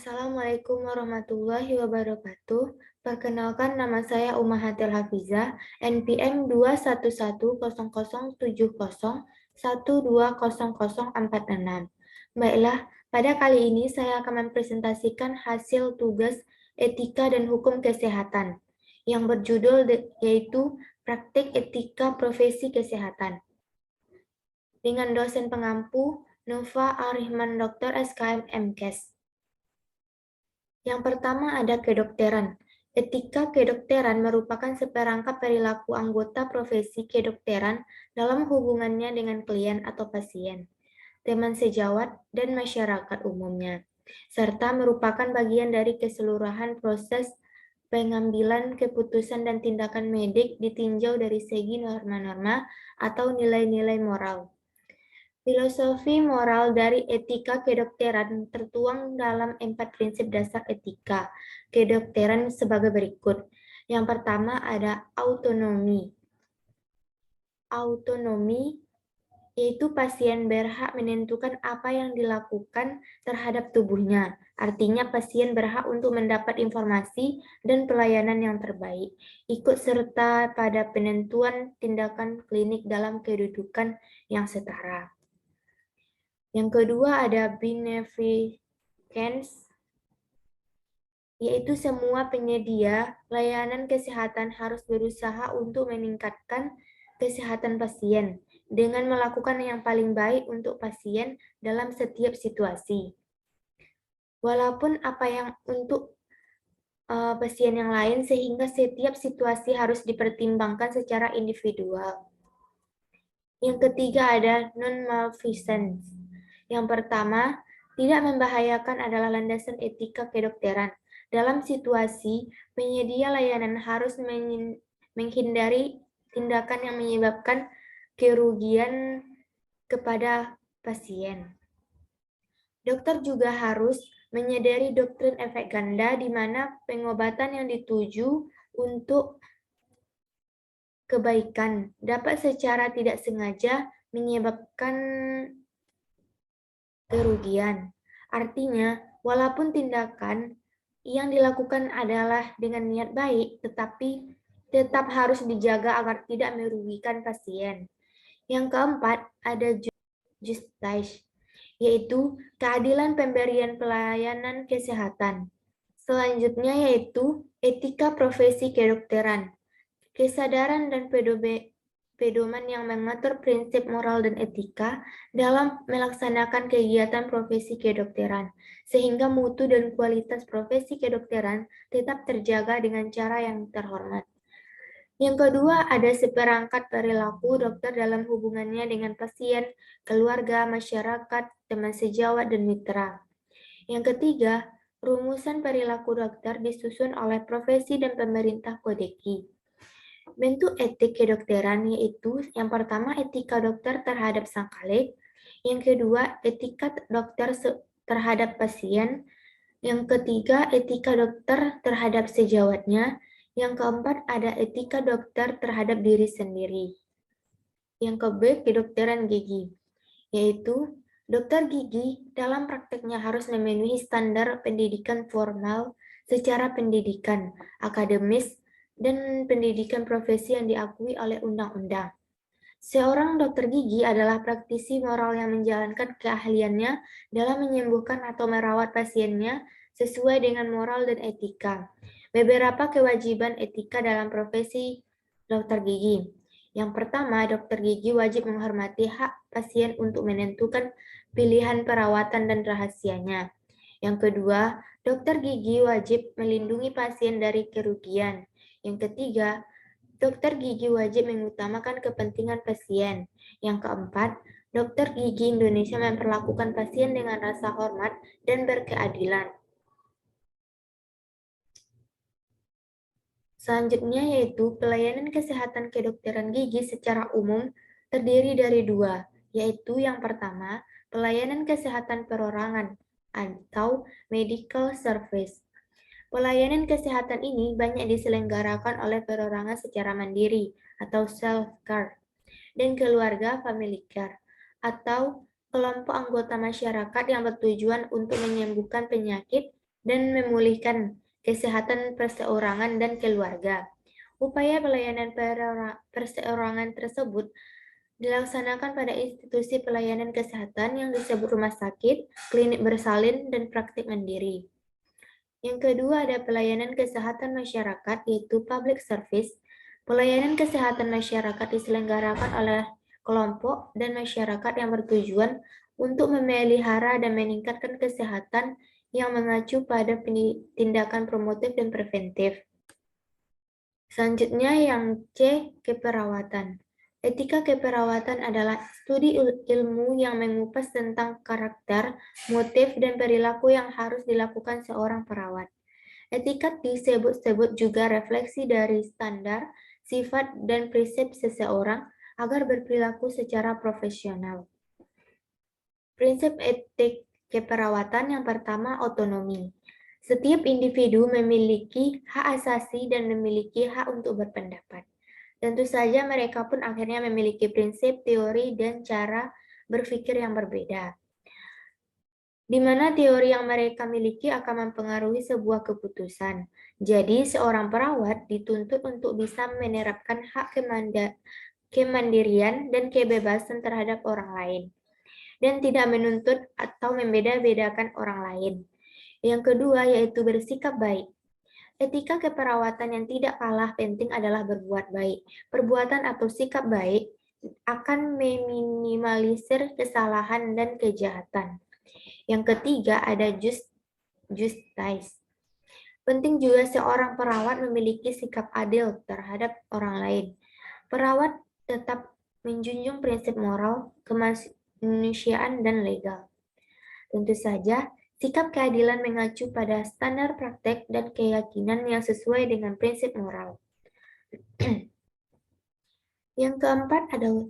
Assalamualaikum warahmatullahi wabarakatuh. Perkenalkan, nama saya Ummahatil Hafizah, NPM 2117070120046. Baiklah, pada kali ini saya akan mempresentasikan hasil tugas etika dan hukum kesehatan yang berjudul yaitu Praktik Etika Profesi Kesehatan. Dengan dosen pengampu Nova Arihman Dr. SKM MKes. Yang pertama ada kedokteran. Etika kedokteran merupakan seperangkat perilaku anggota profesi kedokteran dalam hubungannya dengan klien atau pasien, teman sejawat, dan masyarakat umumnya, serta merupakan bagian dari keseluruhan proses pengambilan keputusan dan tindakan medik ditinjau dari segi norma-norma atau nilai-nilai moral. Filosofi moral dari etika kedokteran tertuang dalam 4 prinsip dasar etika kedokteran sebagai berikut. Yang pertama ada autonomi. Autonomi yaitu pasien berhak menentukan apa yang dilakukan terhadap tubuhnya. Artinya pasien berhak untuk mendapat informasi dan pelayanan yang terbaik, ikut serta pada penentuan tindakan klinik dalam kedudukan yang setara. Yang kedua ada beneficence, yaitu semua penyedia layanan kesehatan harus berusaha untuk meningkatkan kesehatan pasien dengan melakukan yang paling baik untuk pasien dalam setiap situasi. Walaupun apa yang untuk pasien yang lain, sehingga setiap situasi harus dipertimbangkan secara individual. Yang ketiga ada non-malfeasance. Yang pertama, tidak membahayakan adalah landasan etika kedokteran. Dalam situasi, penyedia layanan harus menghindari tindakan yang menyebabkan kerugian kepada pasien. Dokter juga harus menyadari doktrin efek ganda di mana pengobatan yang dituju untuk kebaikan dapat secara tidak sengaja menyebabkan kerugian. Artinya, walaupun tindakan yang dilakukan adalah dengan niat baik, tetapi tetap harus dijaga agar tidak merugikan pasien. Yang keempat, ada justice, yaitu keadilan pemberian pelayanan kesehatan. Selanjutnya yaitu etika profesi kedokteran. Kesadaran dan pedoman yang mengatur prinsip moral dan etika dalam melaksanakan kegiatan profesi kedokteran, sehingga mutu dan kualitas profesi kedokteran tetap terjaga dengan cara yang terhormat. Yang kedua, ada seperangkat perilaku dokter dalam hubungannya dengan pasien, keluarga, masyarakat, teman sejawat, dan mitra. Yang ketiga, rumusan perilaku dokter disusun oleh profesi dan pemerintah Kodeki. Bentuk etik kedokteran yaitu yang pertama etika dokter terhadap sang kalik, yang kedua etika dokter terhadap pasien, yang ketiga etika dokter terhadap sejawatnya, yang keempat ada etika dokter terhadap diri sendiri. Yang keempat kedokteran gigi, yaitu dokter gigi dalam prakteknya harus memenuhi standar pendidikan formal secara pendidikan, akademis, dan pendidikan profesi yang diakui oleh undang-undang. Seorang dokter gigi adalah praktisi moral yang menjalankan keahliannya dalam menyembuhkan atau merawat pasiennya sesuai dengan moral dan etika. Beberapa kewajiban etika dalam profesi dokter gigi. Yang pertama, dokter gigi wajib menghormati hak pasien untuk menentukan pilihan perawatan dan rahasianya. Yang kedua, dokter gigi wajib melindungi pasien dari kerugian. Yang ketiga, dokter gigi wajib mengutamakan kepentingan pasien. Yang keempat, dokter gigi Indonesia memperlakukan pasien dengan rasa hormat dan berkeadilan. Selanjutnya yaitu pelayanan kesehatan kedokteran gigi secara umum terdiri dari dua, yaitu yang pertama, pelayanan kesehatan perorangan atau medical service. Pelayanan kesehatan ini banyak diselenggarakan oleh perorangan secara mandiri atau self-care dan keluarga family care atau kelompok anggota masyarakat yang bertujuan untuk menyembuhkan penyakit dan memulihkan kesehatan perseorangan dan keluarga. Upaya pelayanan perseorangan tersebut dilaksanakan pada institusi pelayanan kesehatan yang disebut rumah sakit, klinik bersalin, dan praktik mandiri. Yang kedua ada pelayanan kesehatan masyarakat, yaitu public service. Pelayanan kesehatan masyarakat diselenggarakan oleh kelompok dan masyarakat yang bertujuan untuk memelihara dan meningkatkan kesehatan yang mengacu pada tindakan promotif dan preventif. Selanjutnya yang C, keperawatan. Etika keperawatan adalah studi ilmu yang mengupas tentang karakter, motif, dan perilaku yang harus dilakukan seorang perawat. Etika disebut-sebut juga refleksi dari standar, sifat, dan prinsip seseorang agar berperilaku secara profesional. Prinsip etik keperawatan yang pertama, otonomi. Setiap individu memiliki hak asasi dan memiliki hak untuk berpendapat. Tentu saja mereka pun akhirnya memiliki prinsip, teori, dan cara berpikir yang berbeda, di mana teori yang mereka miliki akan mempengaruhi sebuah keputusan. Jadi, seorang perawat dituntut untuk bisa menerapkan hak kemandirian dan kebebasan terhadap orang lain, dan tidak menuntut atau membeda-bedakan orang lain. Yang kedua, yaitu bersikap baik. Etika keperawatan yang tidak kalah penting adalah berbuat baik. Perbuatan atau sikap baik akan meminimalisir kesalahan dan kejahatan. Yang ketiga ada justice. Penting juga seorang perawat memiliki sikap adil terhadap orang lain. Perawat tetap menjunjung prinsip moral, kemanusiaan, dan legal. Tentu saja, sikap keadilan mengacu pada standar praktek dan keyakinan yang sesuai dengan prinsip moral. Yang keempat adalah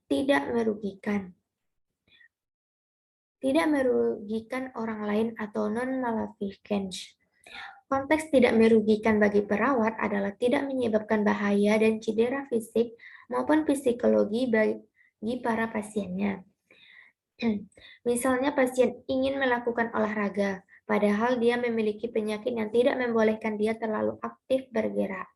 tidak merugikan. Tidak merugikan orang lain atau non-maleficence. Konteks tidak merugikan bagi perawat adalah tidak menyebabkan bahaya dan cedera fisik maupun psikologi bagi para pasiennya. Misalnya pasien ingin melakukan olahraga, padahal dia memiliki penyakit yang tidak membolehkan dia terlalu aktif bergerak.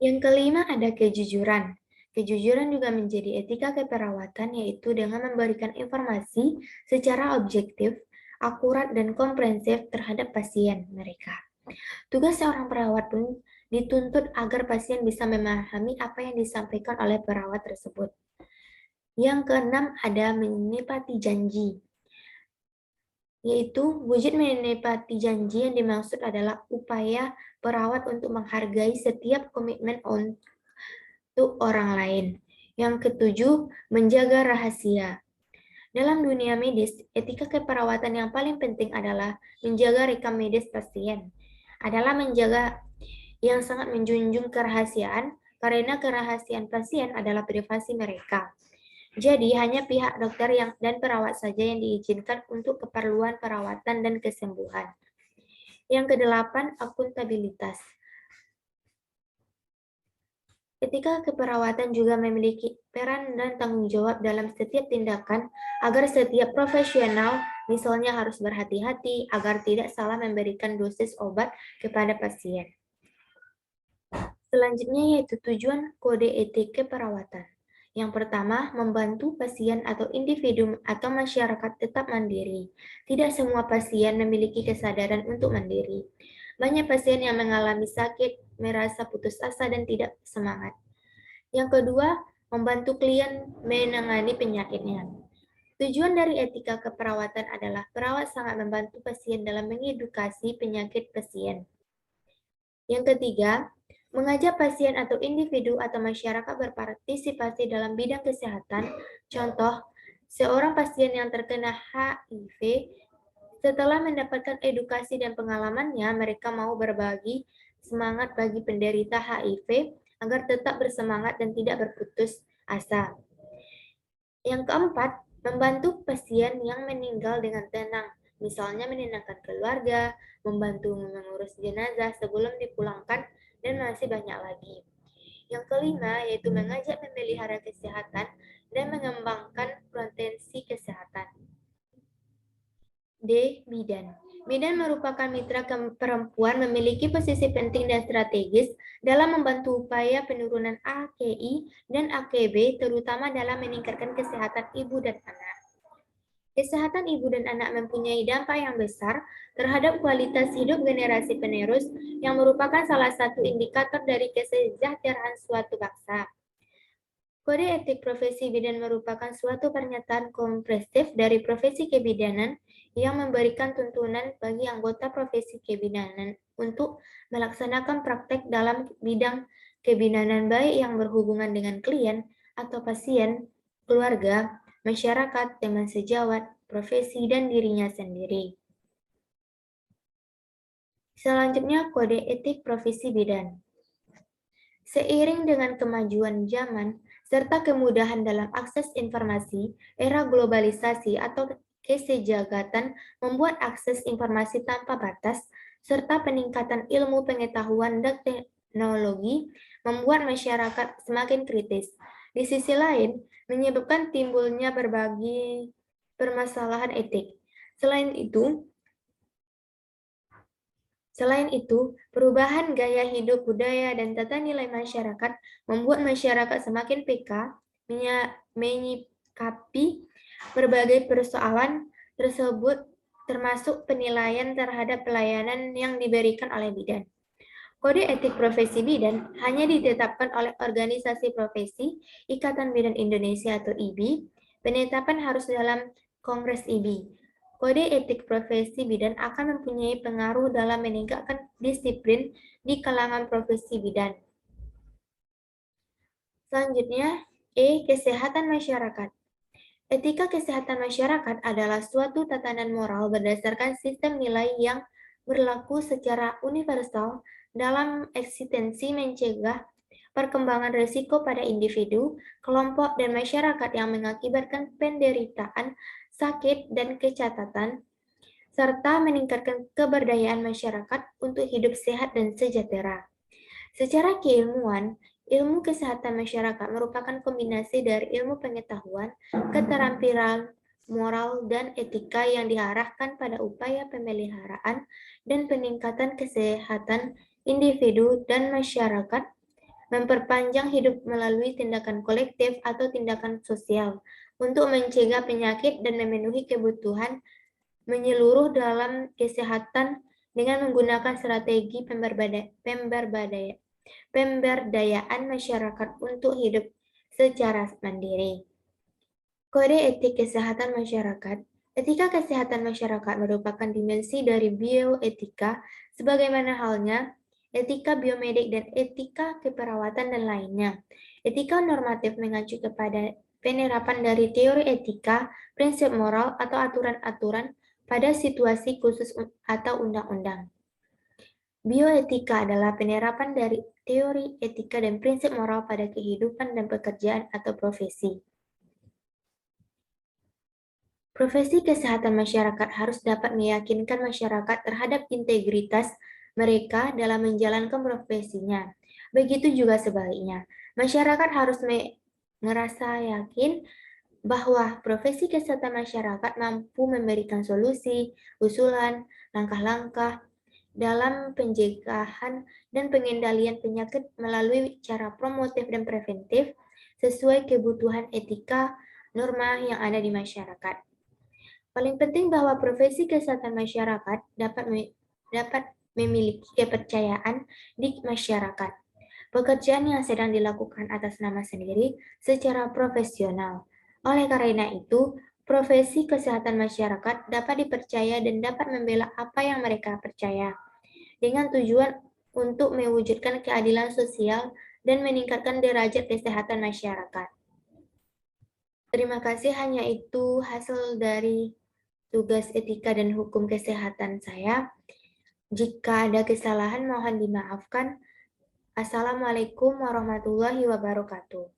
Yang kelima ada kejujuran. Kejujuran juga menjadi etika keperawatan, yaitu dengan memberikan informasi secara objektif, akurat, dan komprehensif terhadap pasien mereka. Tugas seorang perawat pun dituntut agar pasien bisa memahami apa yang disampaikan oleh perawat tersebut. Yang keenam ada menepati janji, yaitu wujud menepati janji yang dimaksud adalah upaya perawat untuk menghargai setiap komitmen untuk orang lain. Yang ketujuh, menjaga rahasia. Dalam dunia medis, etika keperawatan yang paling penting adalah menjaga rekam medis pasien. Adalah menjaga yang sangat menjunjung kerahasiaan, karena kerahasiaan pasien adalah privasi mereka. Jadi, hanya pihak dokter dan perawat saja yang diizinkan untuk keperluan perawatan dan kesembuhan. Yang kedelapan, akuntabilitas. Etika keperawatan juga memiliki peran dan tanggung jawab dalam setiap tindakan agar setiap profesional misalnya harus berhati-hati agar tidak salah memberikan dosis obat kepada pasien. Selanjutnya yaitu tujuan kode etik keperawatan. Yang pertama, membantu pasien atau individu atau masyarakat tetap mandiri. Tidak semua pasien memiliki kesadaran untuk mandiri. Banyak pasien yang mengalami sakit, merasa putus asa, dan tidak semangat. Yang kedua, membantu klien menangani penyakitnya. Tujuan dari etika keperawatan adalah perawat sangat membantu pasien dalam mengedukasi penyakit pasien. Yang ketiga, mengajak pasien atau individu atau masyarakat berpartisipasi dalam bidang kesehatan. Contoh, seorang pasien yang terkena HIV, setelah mendapatkan edukasi dan pengalamannya, mereka mau berbagi semangat bagi penderita HIV agar tetap bersemangat dan tidak berputus asa. Yang keempat, membantu pasien yang meninggal dengan tenang, misalnya menenangkan keluarga, membantu mengurus jenazah sebelum dipulangkan, dan masih banyak lagi. Yang kelima, yaitu mengajak memelihara kesehatan dan mengembangkan potensi kesehatan. D. Bidan. Bidan merupakan mitra perempuan memiliki posisi penting dan strategis dalam membantu upaya penurunan AKI dan AKB, terutama dalam meningkatkan kesehatan ibu dan anak. Kesehatan ibu dan anak mempunyai dampak yang besar terhadap kualitas hidup generasi penerus yang merupakan salah satu indikator dari kesejahteraan suatu bangsa. Kode etik profesi bidan merupakan suatu pernyataan komprehensif dari profesi kebidanan yang memberikan tuntunan bagi anggota profesi kebidanan untuk melaksanakan praktek dalam bidang kebidanan baik yang berhubungan dengan klien atau pasien, keluarga, masyarakat, teman sejawat, profesi, dan dirinya sendiri. Selanjutnya, kode etik profesi bidan. Seiring dengan kemajuan zaman, serta kemudahan dalam akses informasi, era globalisasi atau kesejahteraan membuat akses informasi tanpa batas, serta peningkatan ilmu pengetahuan dan teknologi membuat masyarakat semakin kritis. Di sisi lain, menyebabkan timbulnya berbagai permasalahan etik. Selain itu, perubahan gaya hidup, budaya, dan tata nilai masyarakat membuat masyarakat semakin peka menyikapi berbagai persoalan tersebut, termasuk penilaian terhadap pelayanan yang diberikan oleh bidan. Kode etik profesi bidan hanya ditetapkan oleh organisasi profesi, Ikatan Bidan Indonesia atau IBI. Penetapan harus dalam Kongres IBI. Kode etik profesi bidan akan mempunyai pengaruh dalam meningkatkan disiplin di kalangan profesi bidan. Selanjutnya, kesehatan masyarakat. Etika kesehatan masyarakat adalah suatu tatanan moral berdasarkan sistem nilai yang berlaku secara universal dalam eksistensi mencegah perkembangan risiko pada individu, kelompok, dan masyarakat yang mengakibatkan penderitaan, sakit, dan kecacatan, serta meningkatkan keberdayaan masyarakat untuk hidup sehat dan sejahtera. Secara keilmuan, ilmu kesehatan masyarakat merupakan kombinasi dari ilmu pengetahuan, keterampilan, moral, dan etika yang diarahkan pada upaya pemeliharaan dan peningkatan kesehatan individu dan masyarakat, memperpanjang hidup melalui tindakan kolektif atau tindakan sosial untuk mencegah penyakit dan memenuhi kebutuhan menyeluruh dalam kesehatan dengan menggunakan strategi pemberdayaan masyarakat untuk hidup secara mandiri. Kode etik kesehatan masyarakat. Etika kesehatan masyarakat merupakan dimensi dari bioetika, sebagaimana halnya etika biomedik dan etika keperawatan dan lainnya. Etika normatif mengacu kepada penerapan dari teori etika, prinsip moral, atau aturan-aturan pada situasi khusus atau undang-undang. Bioetika adalah penerapan dari teori etika dan prinsip moral pada kehidupan dan pekerjaan atau profesi. Profesi kesehatan masyarakat harus dapat meyakinkan masyarakat terhadap integritas mereka dalam menjalankan profesinya. Begitu juga sebaliknya, masyarakat harus merasa yakin bahwa profesi kesehatan masyarakat mampu memberikan solusi, usulan, langkah-langkah dalam pencegahan dan pengendalian penyakit melalui cara promotif dan preventif sesuai kebutuhan etika norma yang ada di masyarakat. Paling penting bahwa profesi kesehatan masyarakat dapat memiliki kepercayaan di masyarakat. Pekerjaan yang sedang dilakukan atas nama sendiri secara profesional. Oleh karena itu, profesi kesehatan masyarakat dapat dipercaya dan dapat membela apa yang mereka percaya, dengan tujuan untuk mewujudkan keadilan sosial dan meningkatkan derajat kesehatan masyarakat. Terima kasih, hanya itu hasil dari tugas etika dan hukum kesehatan saya. Jika ada kesalahan, mohon dimaafkan. Assalamualaikum warahmatullahi wabarakatuh.